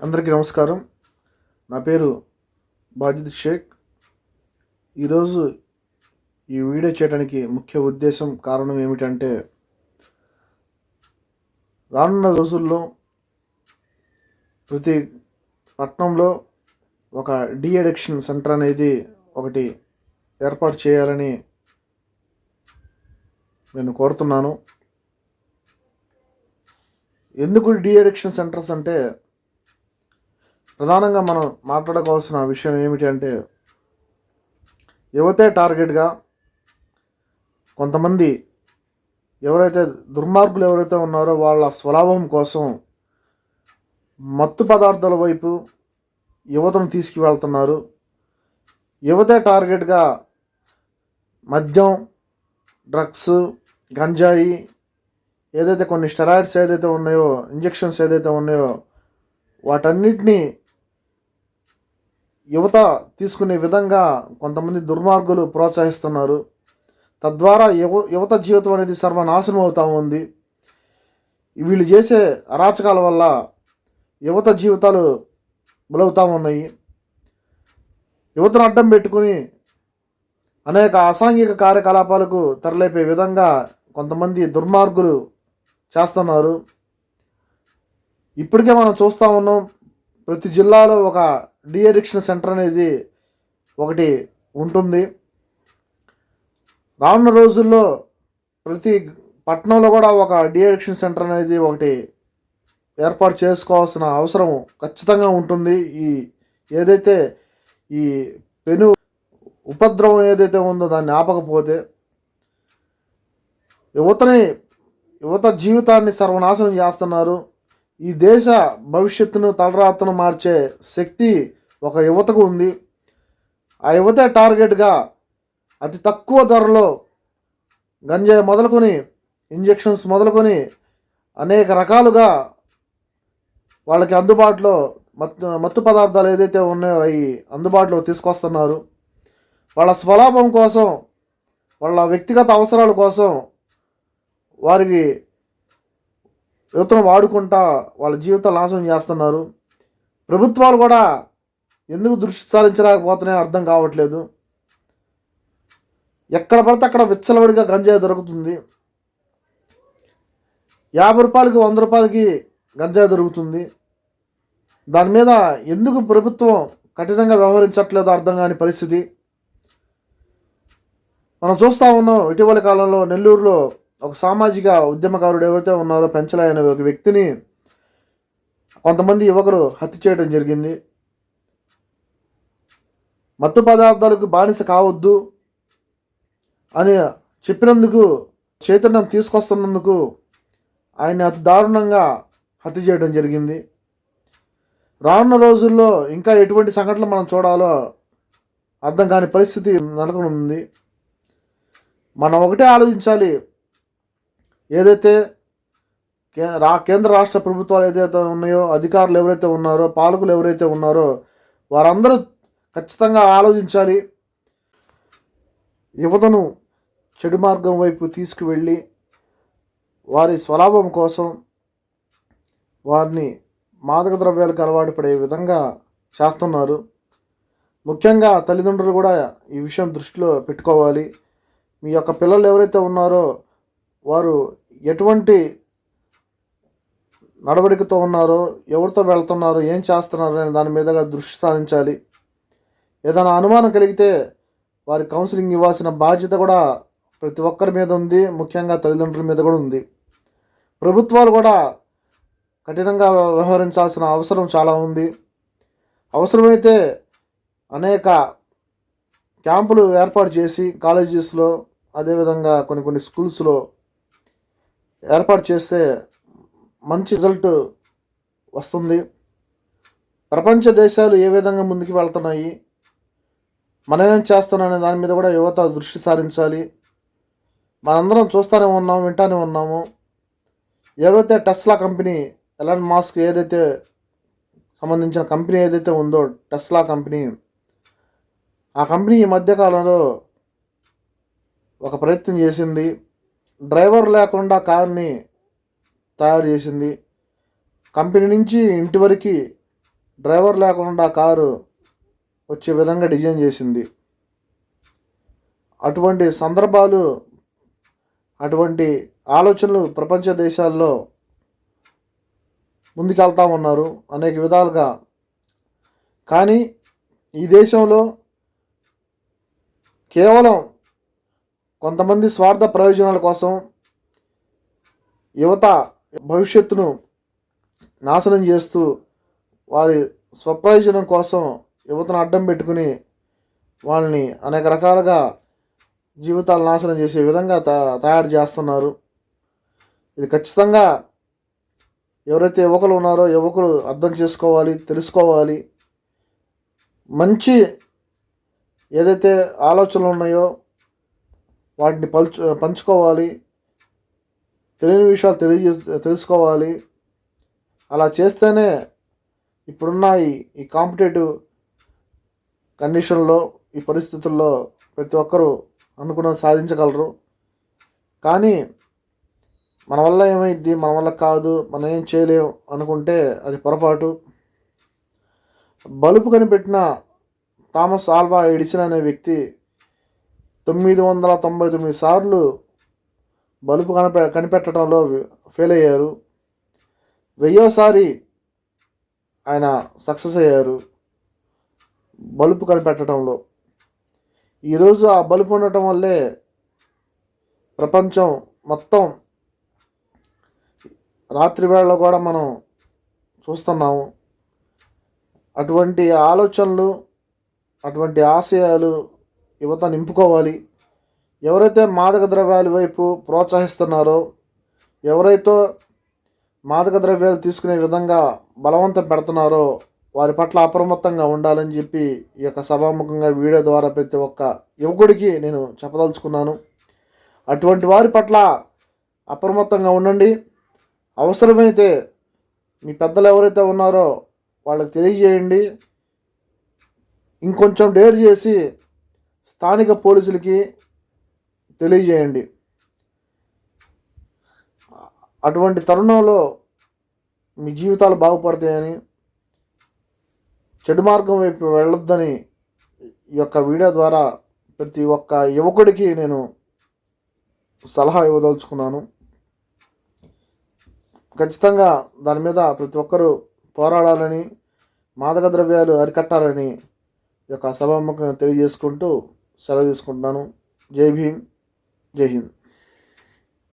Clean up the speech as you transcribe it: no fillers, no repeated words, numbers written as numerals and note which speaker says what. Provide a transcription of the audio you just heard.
Speaker 1: అందరికీ నమస్కారం. నా పేరు బాజిద్ షేక్. ఈరోజు ఈ వీడియో చేయడానికి ముఖ్య ఉద్దేశం కారణం ఏమిటంటే, రానున్న రోజుల్లో ప్రతి పట్టణంలో ఒక డీ అడిక్షన్ సెంటర్ అనేది ఒకటి ఏర్పాటు చేయాలని నేను కోరుతున్నాను. ఎందుకు డీ అడిక్షన్ సెంటర్స్ అంటే, ప్రధానంగా మనం మాట్లాడుకోవాల్సిన విషయం ఏమిటి అంటే, యువతే టార్గెట్గా కొంతమంది ఎవరైతే దుర్మార్గులు ఎవరైతే ఉన్నారో వాళ్ళ స్వలాభం కోసం మత్తు పదార్థాల వైపు యువతను తీసుకువెళ్తున్నారు. యువతే టార్గెట్గా మద్యం, డ్రగ్స్, గంజాయి, ఏదైతే కొన్ని స్టెరాయిడ్స్ ఏదైతే ఉన్నాయో, ఇంజెక్షన్స్ ఏదైతే ఉన్నాయో, వాటన్నిటినీ యువత తీసుకునే విధంగా కొంతమంది దుర్మార్గులు ప్రోత్సహిస్తున్నారు. తద్వారా యువత జీవితం అనేది సర్వనాశనం అవుతూ ఉంది. వీళ్ళు చేసే అరాచకాల వల్ల యువత జీవితాలు బలవుతూ ఉన్నాయి. యువతను అడ్డం పెట్టుకుని అనేక అసాంఘిక కార్యకలాపాలకు తరలిపోయే విధంగా కొంతమంది దుర్మార్గులు చేస్తున్నారు. ఇప్పటికే మనం చూస్తూ ఉన్నాం, ప్రతి జిల్లాలో ఒక డీ అడిక్షన్ సెంటర్ అనేది ఒకటి ఉంటుంది. రానున్న రోజుల్లో ప్రతి పట్టణంలో కూడా ఒక డీ అడిక్షన్ సెంటర్ అనేది ఒకటి ఏర్పాటు చేసుకోవాల్సిన అవసరం ఖచ్చితంగా ఉంటుంది. ఏదైతే ఈ పెను ఉపద్రవం ఏదైతే ఉందో దాన్ని ఆపకపోతే యువత జీవితాన్ని సర్వనాశనం చేస్తున్నారు. ఈ దేశ భవిష్యత్తును తలరాతను మార్చే శక్తి ఒక యువతకు ఉంది. ఆ యువతే టార్గెట్గా అతి తక్కువ ధరలో గంజాయి మొదలుకొని, ఇంజెక్షన్స్ మొదలుకొని అనేక రకాలుగా వాళ్ళకి అందుబాటులో మత్తు పదార్థాలు ఏదైతే ఉన్నాయో అవి అందుబాటులో తీసుకొస్తున్నారు. వాళ్ళ స్వలాభం కోసం, వాళ్ళ వ్యక్తిగత అవసరాల కోసం వారికి యువతను వాడుకుంటా వాళ్ళ జీవితాలు నాశనం చేస్తున్నారు. ప్రభుత్వాలు కూడా ఎందుకు దృష్టి సారించలేకపోతున్నాయో అర్థం కావట్లేదు. ఎక్కడ పడితే అక్కడ విచ్చలవిడిగా గంజాయి దొరుకుతుంది. 50 రూపాయలకి 100 రూపాయలకి గంజాయి దొరుకుతుంది. దాని మీద ఎందుకు ప్రభుత్వం కఠినంగా వ్యవహరించట్లేదో అర్థం కాని పరిస్థితి. మనం చూస్తూ ఉన్నాం, ఇటీవల కాలంలో నెల్లూరులో ఒక సామాజిక ఉద్యమకారుడు ఎవరైతే ఉన్నారో పెంచలే అనే ఒక వ్యక్తిని కొంతమంది యువకులు హత్య చేయడం జరిగింది. మత్తు పదార్థాలకు బానిస కావద్దు అని చెప్పినందుకు, చైతన్యం తీసుకొస్తున్నందుకు ఆయన్ని అతి దారుణంగా హత్య చేయడం జరిగింది. రానున్న రోజుల్లో ఇంకా ఎటువంటి సంఘటనలు మనం చూడాలో అర్థం కాని పరిస్థితి నెలకొనుంది. మనం ఒకటే ఆలోచించాలి, ఏదైతే కేంద్ర రాష్ట్ర ప్రభుత్వాలు ఏదైతే ఉన్నాయో, అధికారులు ఎవరైతే ఉన్నారో, పాలకులు ఎవరైతే ఉన్నారో వారందరూ ఖచ్చితంగా ఆలోచించాలి. యువతను చెడు మార్గం వైపు తీసుకువెళ్ళి వారి స్వలాభం కోసం వారిని మాదక ద్రవ్యాలకు అలవాటు పడే విధంగా చేస్తున్నారు. ముఖ్యంగా తల్లిదండ్రులు కూడా ఈ విషయం దృష్టిలో పెట్టుకోవాలి. మీ యొక్క పిల్లలు ఎవరైతే ఉన్నారో వారు ఎటువంటి నడవడికతో ఉన్నారో, ఎవరితో వెళ్తున్నారో, ఏం చేస్తున్నారో అనే దాని మీదగా దృష్టి సారించాలి. ఏదైనా అనుమానం కలిగితే వారి కౌన్సిలింగ్ ఇవ్వాల్సిన బాధ్యత కూడా ప్రతి ఒక్కరి మీద ఉంది. ముఖ్యంగా తల్లిదండ్రుల మీద కూడా ఉంది. ప్రభుత్వాలు కూడా కఠినంగా వ్యవహరించాల్సిన అవసరం చాలా ఉంది. అవసరమైతే అనేక క్యాంపులు ఏర్పాటు చేసి కాలేజెస్లో, అదేవిధంగా కొన్ని స్కూల్స్లో ఏర్పాటు చేస్తే మంచి రిజల్ట్ వస్తుంది. ప్రపంచ దేశాలు ఏ విధంగా ముందుకు వెళ్తున్నాయి, మనం ఏం చేస్తున్నాం అనే దాని మీద కూడా యువత దృష్టి సారించాలి. మనందరం చూస్తూనే ఉన్నాము, వింటూనే ఉన్నాము. ఏవైతే టెస్లా కంపెనీ, ఎలాన్ మాస్క్ ఏదైతే సంబంధించిన కంపెనీ ఏదైతే ఉందో టెస్లా కంపెనీ, ఆ కంపెనీ ఈ మధ్యకాలంలో ఒక ప్రయత్నం చేసింది. డ్రైవర్ లేకుండా కార్ని తయారు చేసింది. కంపెనీ నుంచి ఇంటి వరకు డ్రైవర్ లేకుండా కారు వచ్చే విధంగా డిజైన్ చేసింది. అటువంటి సందర్భాలు, అటువంటి ఆలోచనలు ప్రపంచ దేశాల్లో ముందుకెళ్తా ఉన్నారు అనేక విధాలుగా. కానీ ఈ దేశంలో కేవలం కొంతమంది స్వార్థ ప్రయోజనాల కోసం యువత భవిష్యత్తును నాశనం చేస్తూ వారి స్వప్రయోజనం కోసం యువతను అడ్డం పెట్టుకుని వాళ్ళని అనేక రకాలుగా జీవితాలు నాశనం చేసే విధంగా తయారు చేస్తున్నారు. ఇది ఖచ్చితంగా ఎవరైతే యువకులు ఉన్నారో యువకులు అర్థం చేసుకోవాలి, తెలుసుకోవాలి. మంచి ఏదైతే ఆలోచనలు ఉన్నాయో వాటిని పంచుకోవాలి, తెలియని విషయాలు తెలుసుకోవాలి. అలా చేస్తేనే ఇప్పుడున్న ఈ కాంపిటేటివ్ కండిషన్లో, ఈ పరిస్థితుల్లో ప్రతి ఒక్కరూ అనుకున్నది సాధించగలరు. కానీ మన వల్ల ఏమైద్ది, మన వల్ల కాదు, మనం ఏం చేయలేం అనుకుంటే అది పొరపాటు. బల్బు కనిపెట్టిన థామస్ ఆల్వా ఎడిసన్ అనే వ్యక్తి 999 సార్లు బల్బు కనిపెట్టడంలో ఫెయిల్ అయ్యారు. 1000సారి ఆయన సక్సెస్ అయ్యారు బల్బు కనిపెట్టడంలో. ఈరోజు ఆ బల్బు ఉండటం వల్లే ప్రపంచం మొత్తం రాత్రి వేళలో కూడా మనం చూస్తున్నాము. అటువంటి ఆలోచనలు, అటువంటి ఆశయాలు యువత నింపుకోవాలి. ఎవరైతే మాదక ద్రవ్యాల వైపు ప్రోత్సహిస్తున్నారో, ఎవరైతే మాదక ద్రవ్యాలు తీసుకునే విధంగా బలవంతం పెడుతున్నారో వారి పట్ల అప్రమత్తంగా ఉండాలని చెప్పి ఈ యొక్క సభాముఖంగా వీడియో ద్వారా ప్రతి ఒక్క యువకుడికి నేను చెప్పదలుచుకున్నాను. అటువంటి వారి పట్ల అప్రమత్తంగా ఉండండి. అవసరమైతే మీ పెద్దలు ఎవరైతే ఉన్నారో వాళ్ళకి తెలియజేయండి. ఇంకొంచెం డేర్ చేసి స్థానిక పోలీసులకి తెలియజేయండి. అటువంటి తరుణంలో మీ జీవితాలు బాగుపడతాయని, చెడు మార్గం వైపు వెళ్ళొద్దని ఈ యొక్క వీడియో ద్వారా ప్రతి ఒక్క యువకుడికి నేను సలహా ఇవ్వదలుచుకున్నాను. ఖచ్చితంగా దాని మీద ప్రతి ఒక్కరూ పోరాడాలని, మాదక ద్రవ్యాలు అరికట్టాలని ఈ యొక్క సభాముఖంగా తెలియజేసుకుంటూ సెలవు తీసుకుంటున్నాను. జై భీమ్, జై హింద్.